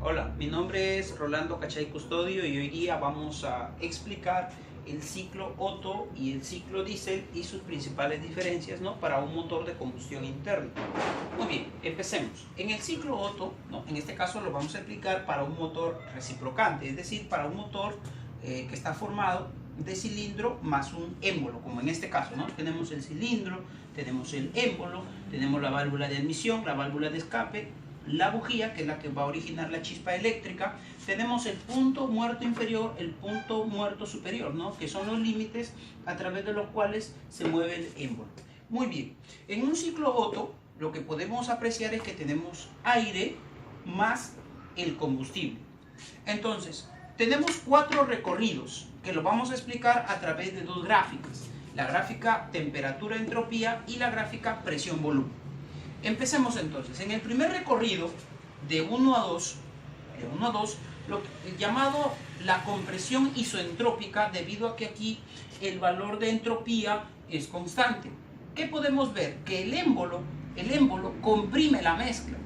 Hola, mi nombre es Rolando Cachay Custodio y hoy día vamos a explicar el ciclo Otto y el ciclo diésel y sus principales diferencias, ¿no?, para un motor de combustión interna. Muy bien, empecemos. En el ciclo Otto, ¿no?, en este caso lo vamos a explicar para un motor reciprocante, es decir, para un motor que está formado de cilindro más un émbolo, como en este caso, ¿no? Tenemos el cilindro, tenemos el émbolo, tenemos la válvula de admisión, la válvula de escape, la bujía, que es la que va a originar la chispa eléctrica, tenemos el punto muerto inferior, el punto muerto superior, ¿no?, que son los límites a través de los cuales se mueve el émbolo. Muy bien, en un ciclo Otto lo que podemos apreciar es que tenemos aire más el combustible. Entonces, tenemos 4 recorridos que lo vamos a explicar a través de 2 gráficas: la gráfica temperatura-entropía y la gráfica presión-volumen. Empecemos entonces. En el primer recorrido, de 1 a 2, lo llamado la compresión isoentrópica, debido a que aquí el valor de entropía es constante. ¿Qué podemos ver? Que el émbolo comprime la mezcla.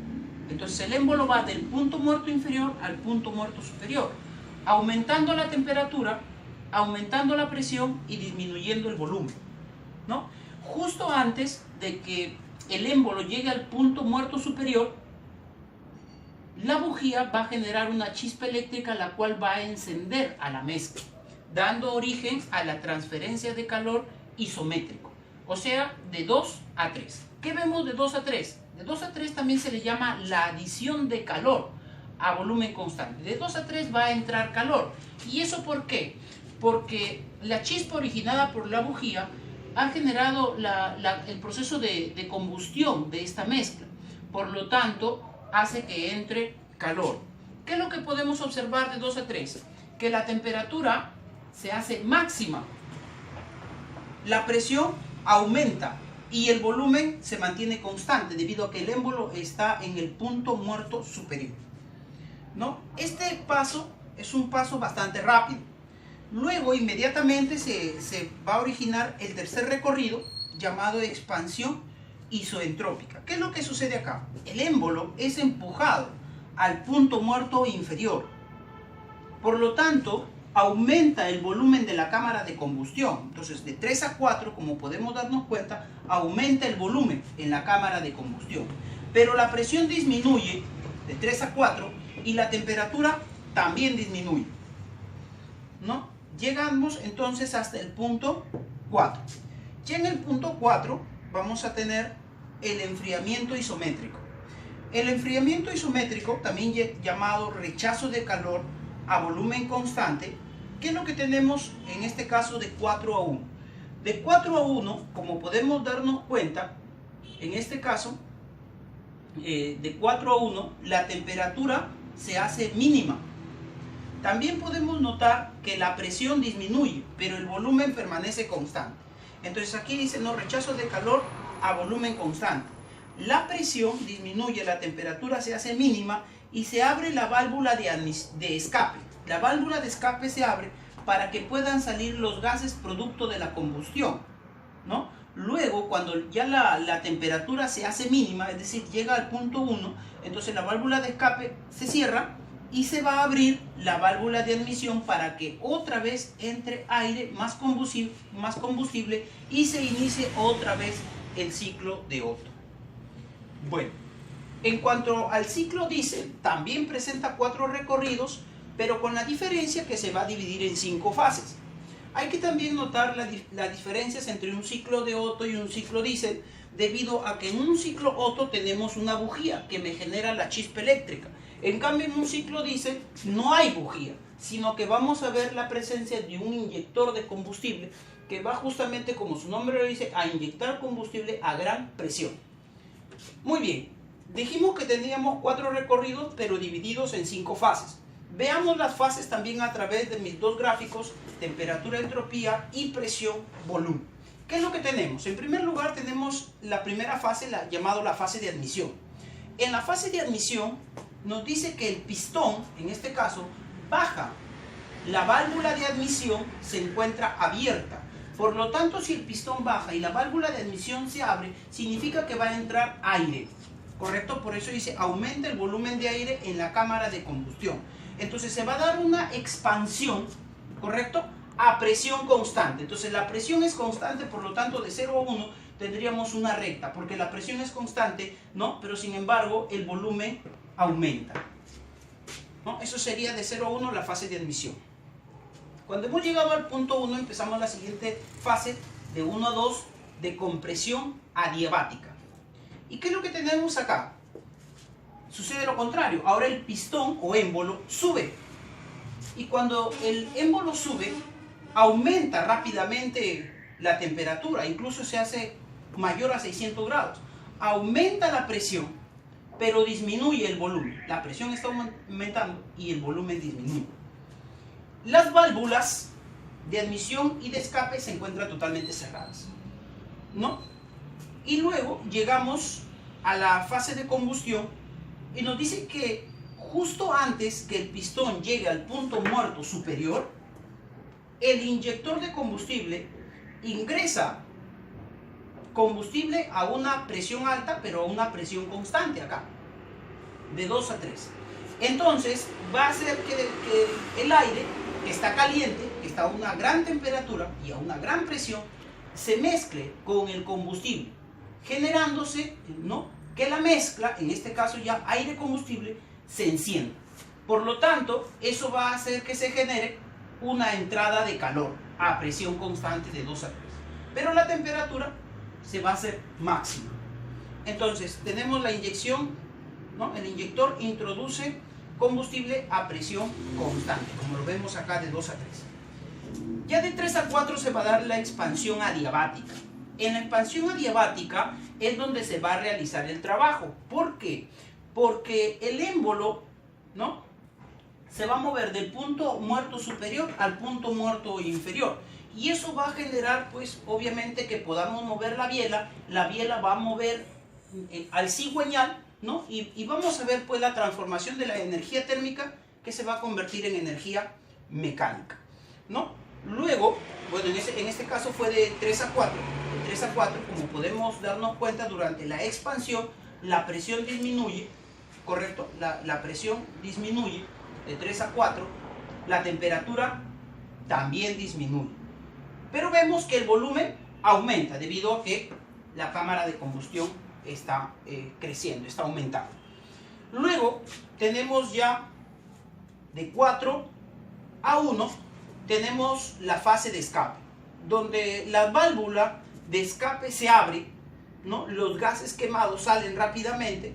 Entonces el émbolo va del punto muerto inferior al punto muerto superior, aumentando la temperatura, aumentando la presión y disminuyendo el volumen, ¿no? Justo antes de que el émbolo llegue al punto muerto superior, la bujía va a generar una chispa eléctrica, la cual va a encender a la mezcla, dando origen a la transferencia de calor isométrico, o sea, de 2 a 3. ¿Qué vemos de 2 a 3? De 2 a 3 también se le llama la adición de calor a volumen constante. De 2 a 3 va a entrar calor. ¿Y eso por qué? Porque la chispa originada por la bujía ha generado el proceso de combustión de esta mezcla. Por lo tanto, hace que entre calor. ¿Qué es lo que podemos observar de 2 a 3? Que la temperatura se hace máxima, la presión aumenta y el volumen se mantiene constante debido a que el émbolo está en el punto muerto superior, ¿no? Este paso es un paso bastante rápido. Luego inmediatamente se va a originar el tercer recorrido, llamado expansión isoentrópica. ¿Qué es lo que sucede acá? El émbolo es empujado al punto muerto inferior. Por lo tanto, aumenta el volumen de la cámara de combustión. Entonces, de 3 a 4, como podemos darnos cuenta, aumenta el volumen en la cámara de combustión. Pero la presión disminuye de 3 a 4 y la temperatura también disminuye, ¿no? Llegamos entonces hasta el punto 4. Ya en el punto 4 vamos a tener el enfriamiento isométrico. El enfriamiento isométrico, también llamado rechazo de calor a volumen constante, ¿qué es lo que tenemos en este caso de 4 a 1? De 4 a 1, como podemos darnos cuenta, en este caso, de 4 a 1, la temperatura se hace mínima. También podemos notar que la presión disminuye, pero el volumen permanece constante. Entonces aquí dice, no, rechazo de calor a volumen constante. La presión disminuye, la temperatura se hace mínima y se abre la válvula de escape. La válvula de escape se abre para que puedan salir los gases producto de la combustión, ¿no? Luego, cuando ya la temperatura se hace mínima, es decir, llega al punto 1, entonces la válvula de escape se cierra y se va a abrir la válvula de admisión para que otra vez entre aire más combustible y se inicie otra vez el ciclo de Otto. Bueno, en cuanto al ciclo diésel, también presenta 4 recorridos, pero con la diferencia que se va a dividir en 5 fases. Hay que también notar las diferencias entre un ciclo de Otto y un ciclo diésel, debido a que en un ciclo Otto tenemos una bujía que me genera la chispa eléctrica. En cambio, en un ciclo diésel no hay bujía, sino que vamos a ver la presencia de un inyector de combustible que va justamente, como su nombre lo dice, a inyectar combustible a gran presión. Muy bien, dijimos que teníamos 4 recorridos, pero divididos en 5 fases. Veamos las fases también a través de mis 2 gráficos, temperatura, entropía y presión, volumen. ¿Qué es lo que tenemos? En primer lugar tenemos la primera fase, llamada la fase de admisión. En la fase de admisión nos dice que el pistón, en este caso, baja. La válvula de admisión se encuentra abierta. Por lo tanto, si el pistón baja y la válvula de admisión se abre, significa que va a entrar aire. ¿correcto? Por eso dice aumenta el volumen de aire en la cámara de combustión. Entonces se va a dar una expansión, ¿correcto?, a presión constante. Entonces la presión es constante, por lo tanto de 0 a 1 tendríamos una recta, porque la presión es constante, ¿no? Pero sin embargo el volumen aumenta, ¿no? Eso sería de 0 a 1 la fase de admisión. Cuando hemos llegado al punto 1 empezamos la siguiente fase de 1 a 2 de compresión adiabática. ¿Y qué es lo que tenemos acá? Sucede lo contrario. Ahora el pistón o émbolo sube. Y cuando el émbolo sube, aumenta rápidamente la temperatura. Incluso se hace mayor a 600 grados. Aumenta la presión, pero disminuye el volumen. La presión está aumentando y el volumen disminuye. Las válvulas de admisión y de escape se encuentran totalmente cerradas, ¿no? Y luego llegamos a la fase de combustión y nos dice que justo antes que el pistón llegue al punto muerto superior, el inyector de combustible ingresa combustible a una presión alta, pero a una presión constante acá, de 2 a 3. Entonces va a hacer que el aire que está caliente, que está a una gran temperatura y a una gran presión, se mezcle con el combustible, generándose, ¿no?, que la mezcla, en este caso ya aire-combustible, se encienda. Por lo tanto, eso va a hacer que se genere una entrada de calor a presión constante de 2 a 3. Pero la temperatura se va a hacer máxima. Entonces, tenemos la inyección, ¿no? El inyector introduce combustible a presión constante, como lo vemos acá de 2 a 3. Ya de 3 a 4 se va a dar la expansión adiabática. En la expansión adiabática es donde se va a realizar el trabajo. ¿Por qué? Porque el émbolo, ¿no?, se va a mover del punto muerto superior al punto muerto inferior. Y eso va a generar, pues, obviamente que podamos mover la biela. La biela va a mover al cigüeñal, ¿no? Y vamos a ver, pues, la transformación de la energía térmica que se va a convertir en energía mecánica, ¿no? Luego, bueno, en este caso fue de 3 a 4. De 3 a 4, como podemos darnos cuenta, durante la expansión, la presión disminuye, ¿correcto? La presión disminuye de 3 a 4, la temperatura también disminuye. Pero vemos que el volumen aumenta debido a que la cámara de combustión está creciendo, está aumentando. Luego tenemos ya de 4 a 1, tenemos la fase de escape, donde la válvula de escape se abre, ¿no? Los gases quemados salen rápidamente,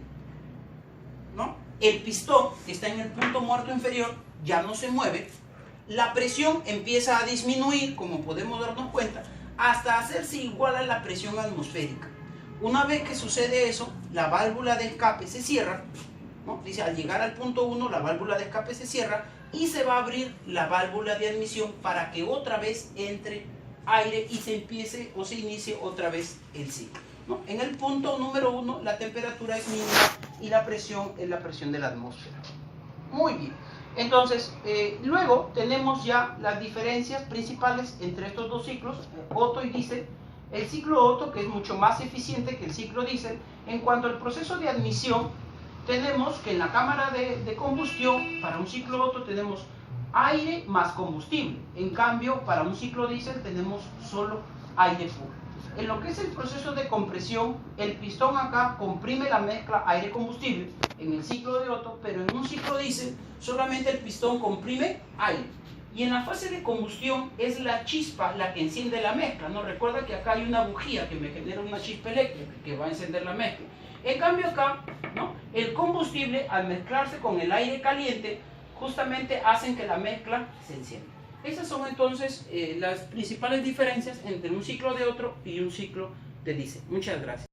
¿no? El pistón, que está en el punto muerto inferior, ya no se mueve. La presión empieza a disminuir, como podemos darnos cuenta, hasta hacerse igual a la presión atmosférica. Una vez que sucede eso, la válvula de escape se cierra, ¿no? Dice, al llegar al punto 1, la válvula de escape se cierra y se va a abrir la válvula de admisión para que otra vez entre aire y se empiece o se inicie otra vez el ciclo, ¿no? En el punto número 1, la temperatura es mínima y la presión es la presión de la atmósfera. Muy bien. Entonces, luego tenemos ya las diferencias principales entre estos dos ciclos, Otto y diésel. El ciclo Otto, que es mucho más eficiente que el ciclo diésel. En cuanto al proceso de admisión, tenemos que en la cámara de combustión, para un ciclo Otto tenemos aire más combustible. En cambio, para un ciclo diésel tenemos solo aire puro. En lo que es el proceso de compresión, el pistón acá comprime la mezcla aire-combustible en el ciclo de Otto, pero en un ciclo diésel solamente el pistón comprime aire. Y en la fase de combustión es la chispa la que enciende la mezcla, ¿no? Recuerda que acá hay una bujía que me genera una chispa eléctrica que va a encender la mezcla. En cambio acá, ¿no?, el combustible al mezclarse con el aire caliente justamente hacen que la mezcla se encienda. Esas son entonces las principales diferencias entre un ciclo de Otto y un ciclo de diésel. Muchas gracias.